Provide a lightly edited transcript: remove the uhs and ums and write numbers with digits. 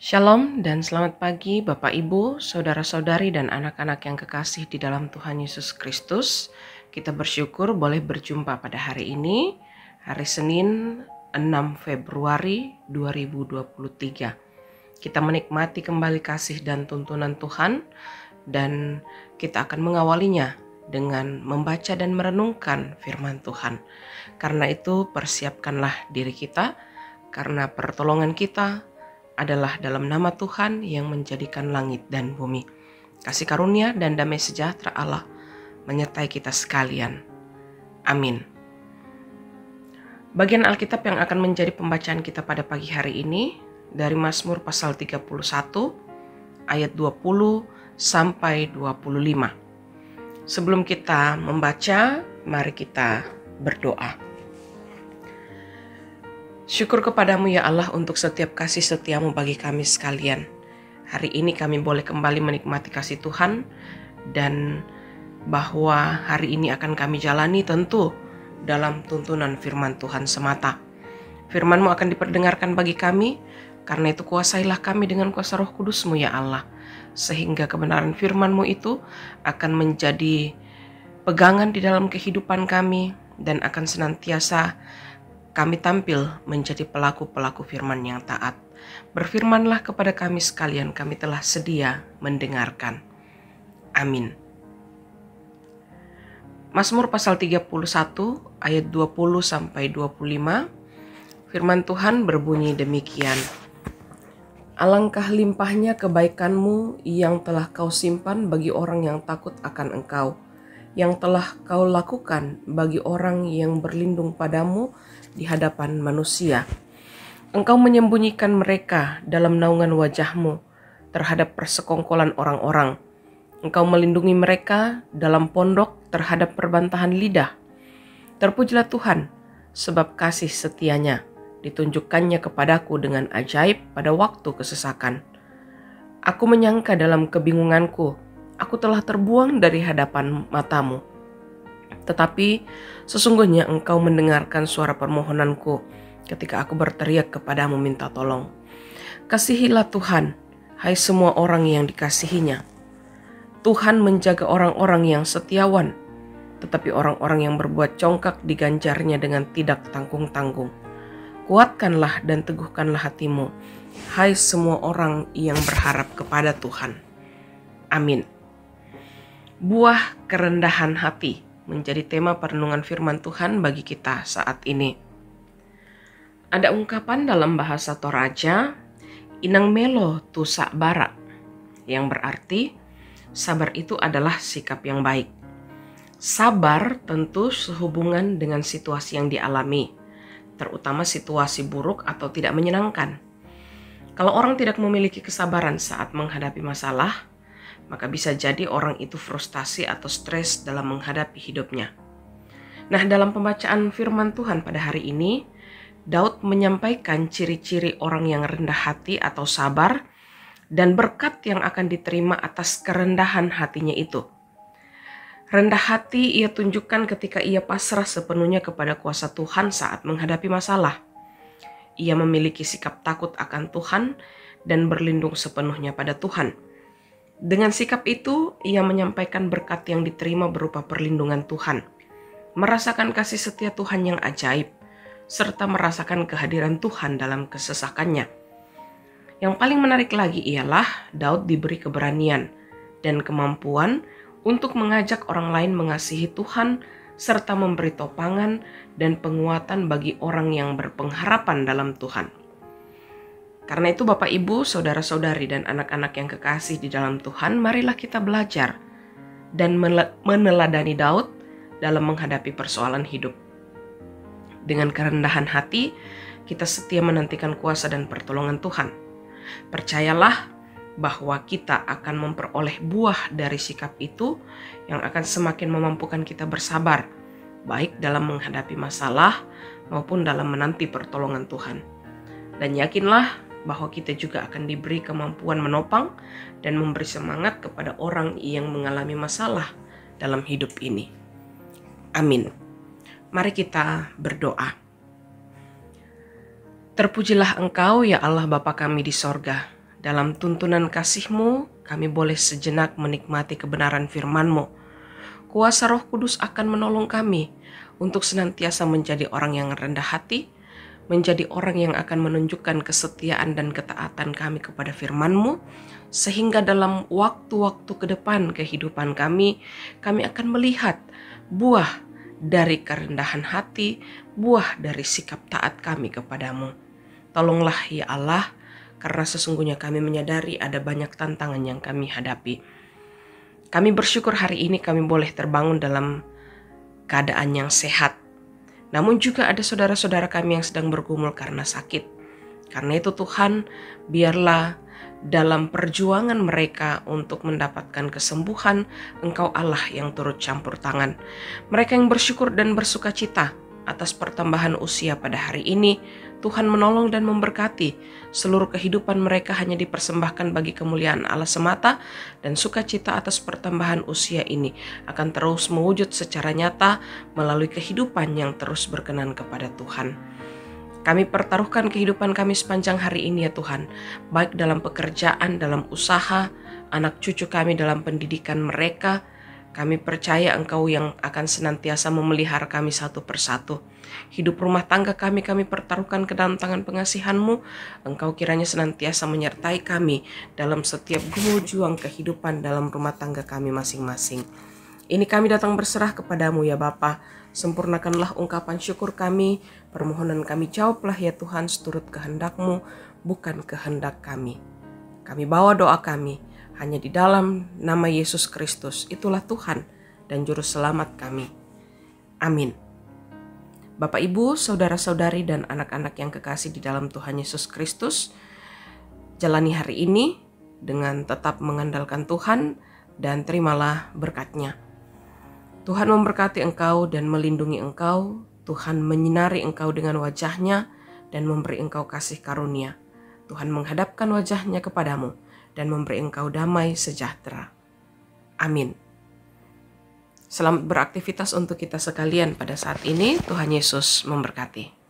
Shalom dan selamat pagi Bapak Ibu, Saudara-saudari dan anak-anak yang kekasih di dalam Tuhan Yesus Kristus. Kita bersyukur boleh berjumpa pada hari ini, hari Senin 6 Februari 2023. Kita menikmati kembali kasih dan tuntunan Tuhan dan kita akan mengawalinya dengan membaca dan merenungkan firman Tuhan. Karena itu persiapkanlah diri kita, karena pertolongan kita adalah dalam nama Tuhan yang menjadikan langit dan bumi. Kasih karunia dan damai sejahtera Allah menyertai kita sekalian. Amin. Bagian Alkitab yang akan menjadi pembacaan kita pada pagi hari ini dari Mazmur pasal 31 ayat 20 sampai 25. Sebelum kita membaca, mari kita berdoa. Syukur kepadamu ya Allah untuk setiap kasih setiamu bagi kami sekalian. Hari ini kami boleh kembali menikmati kasih Tuhan dan bahwa hari ini akan kami jalani tentu dalam tuntunan firman Tuhan semata. Firman-Mu akan diperdengarkan bagi kami, karena itu kuasailah kami dengan kuasa Roh Kudus-Mu ya Allah, sehingga kebenaran firman-Mu itu akan menjadi pegangan di dalam kehidupan kami dan akan senantiasa kami tampil menjadi pelaku-pelaku firman yang taat. Berfirmanlah kepada kami sekalian, kami telah sedia mendengarkan. Amin. Mazmur pasal 31 ayat 20 sampai 25. Firman Tuhan berbunyi demikian. Alangkah limpahnya kebaikan-Mu yang telah Kau simpan bagi orang yang takut akan Engkau, yang telah Kau lakukan bagi orang yang berlindung padamu di hadapan manusia. Engkau menyembunyikan mereka dalam naungan wajah-Mu terhadap persekongkolan orang-orang. Engkau melindungi mereka dalam pondok terhadap perbantahan lidah. Terpujilah Tuhan, sebab kasih setianya ditunjukkannya kepadaku dengan ajaib pada waktu kesesakan. Aku menyangka dalam kebingunganku, aku telah terbuang dari hadapan mata-Mu. Tetapi sesungguhnya Engkau mendengarkan suara permohonanku ketika aku berteriak kepadamu minta tolong. Kasihilah Tuhan, hai semua orang yang dikasihinya. Tuhan menjaga orang-orang yang setiawan, tetapi orang-orang yang berbuat congkak diganjarnya dengan tidak tanggung-tanggung. Kuatkanlah dan teguhkanlah hatimu, hai semua orang yang berharap kepada Tuhan. Amin. Buah kerendahan hati menjadi tema perenungan firman Tuhan bagi kita saat ini. Ada ungkapan dalam bahasa Toraja, inang melo tu sabara, yang berarti sabar itu adalah sikap yang baik. Sabar tentu sehubungan dengan situasi yang dialami, terutama situasi buruk atau tidak menyenangkan. Kalau orang tidak memiliki kesabaran saat menghadapi masalah, maka bisa jadi orang itu frustasi atau stres dalam menghadapi hidupnya. Nah, dalam pembacaan firman Tuhan pada hari ini, Daud menyampaikan ciri-ciri orang yang rendah hati atau sabar dan berkat yang akan diterima atas kerendahan hatinya itu. Rendah hati ia tunjukkan ketika ia pasrah sepenuhnya kepada kuasa Tuhan saat menghadapi masalah. Ia memiliki sikap takut akan Tuhan dan berlindung sepenuhnya pada Tuhan. Dengan sikap itu, ia menyampaikan berkat yang diterima berupa perlindungan Tuhan, merasakan kasih setia Tuhan yang ajaib, serta merasakan kehadiran Tuhan dalam kesesakannya. Yang paling menarik lagi ialah Daud diberi keberanian dan kemampuan untuk mengajak orang lain mengasihi Tuhan, serta memberi topangan dan penguatan bagi orang yang berpengharapan dalam Tuhan. Karena itu Bapak Ibu, Saudara-saudari dan anak-anak yang kekasih di dalam Tuhan, marilah kita belajar dan meneladani Daud dalam menghadapi persoalan hidup. Dengan kerendahan hati, kita setia menantikan kuasa dan pertolongan Tuhan. Percayalah bahwa kita akan memperoleh buah dari sikap itu yang akan semakin memampukan kita bersabar, baik dalam menghadapi masalah maupun dalam menanti pertolongan Tuhan. Dan yakinlah bahwa kita juga akan diberi kemampuan menopang dan memberi semangat kepada orang yang mengalami masalah dalam hidup ini. Amin. Mari kita berdoa. Terpujilah Engkau ya Allah Bapa kami di sorga, Dalam tuntunan kasih-Mu, kami boleh sejenak menikmati kebenaran firman-Mu. Kuasa Roh Kudus akan menolong kami untuk senantiasa menjadi orang yang rendah hati, menjadi orang yang akan menunjukkan kesetiaan dan ketaatan kami kepada firman-Mu, sehingga dalam waktu-waktu ke depan kehidupan kami akan melihat buah dari kerendahan hati, buah dari sikap taat kami kepadamu. Tolonglah ya Allah, karena sesungguhnya kami menyadari ada banyak tantangan yang kami hadapi. Kami bersyukur hari ini kami boleh terbangun dalam keadaan yang sehat. Namun juga ada saudara-saudara kami yang sedang bergumul karena sakit. Karena itu Tuhan, biarlah dalam perjuangan mereka untuk mendapatkan kesembuhan, Engkau Allah yang turut campur tangan. Mereka yang bersyukur dan bersuka cita atas pertambahan usia pada hari ini, Tuhan menolong dan memberkati. Seluruh kehidupan mereka hanya dipersembahkan bagi kemuliaan Allah semata, dan sukacita atas pertambahan usia ini akan terus mewujud secara nyata melalui kehidupan yang terus berkenan kepada Tuhan. Kami pertaruhkan kehidupan kami sepanjang hari ini ya Tuhan, baik dalam pekerjaan, dalam usaha, anak cucu kami dalam pendidikan mereka. Kami percaya Engkau yang akan senantiasa memelihara kami satu persatu. Hidup rumah tangga kami pertaruhkan ke dalam tangan pengasihan-Mu. Engkau kiranya senantiasa menyertai kami dalam setiap gumul juang kehidupan dalam rumah tangga kami masing-masing. Ini kami datang berserah kepadamu ya Bapa. Sempurnakanlah ungkapan syukur kami, permohonan kami jawablah ya Tuhan seturut kehendak-Mu, bukan kehendak kami. Kami bawa doa kami hanya di dalam nama Yesus Kristus, itulah Tuhan dan Juru Selamat kami. Amin. Bapak, Ibu, saudara-saudari dan anak-anak yang kekasih di dalam Tuhan Yesus Kristus, jalani hari ini dengan tetap mengandalkan Tuhan dan terimalah berkat-Nya. Tuhan memberkati engkau dan melindungi engkau. Tuhan menyinari engkau dengan wajah-Nya dan memberi engkau kasih karunia. Tuhan menghadapkan wajah-Nya kepadamu dan memberi engkau damai sejahtera. Amin. Selamat beraktivitas untuk kita sekalian pada saat ini. Tuhan Yesus memberkati.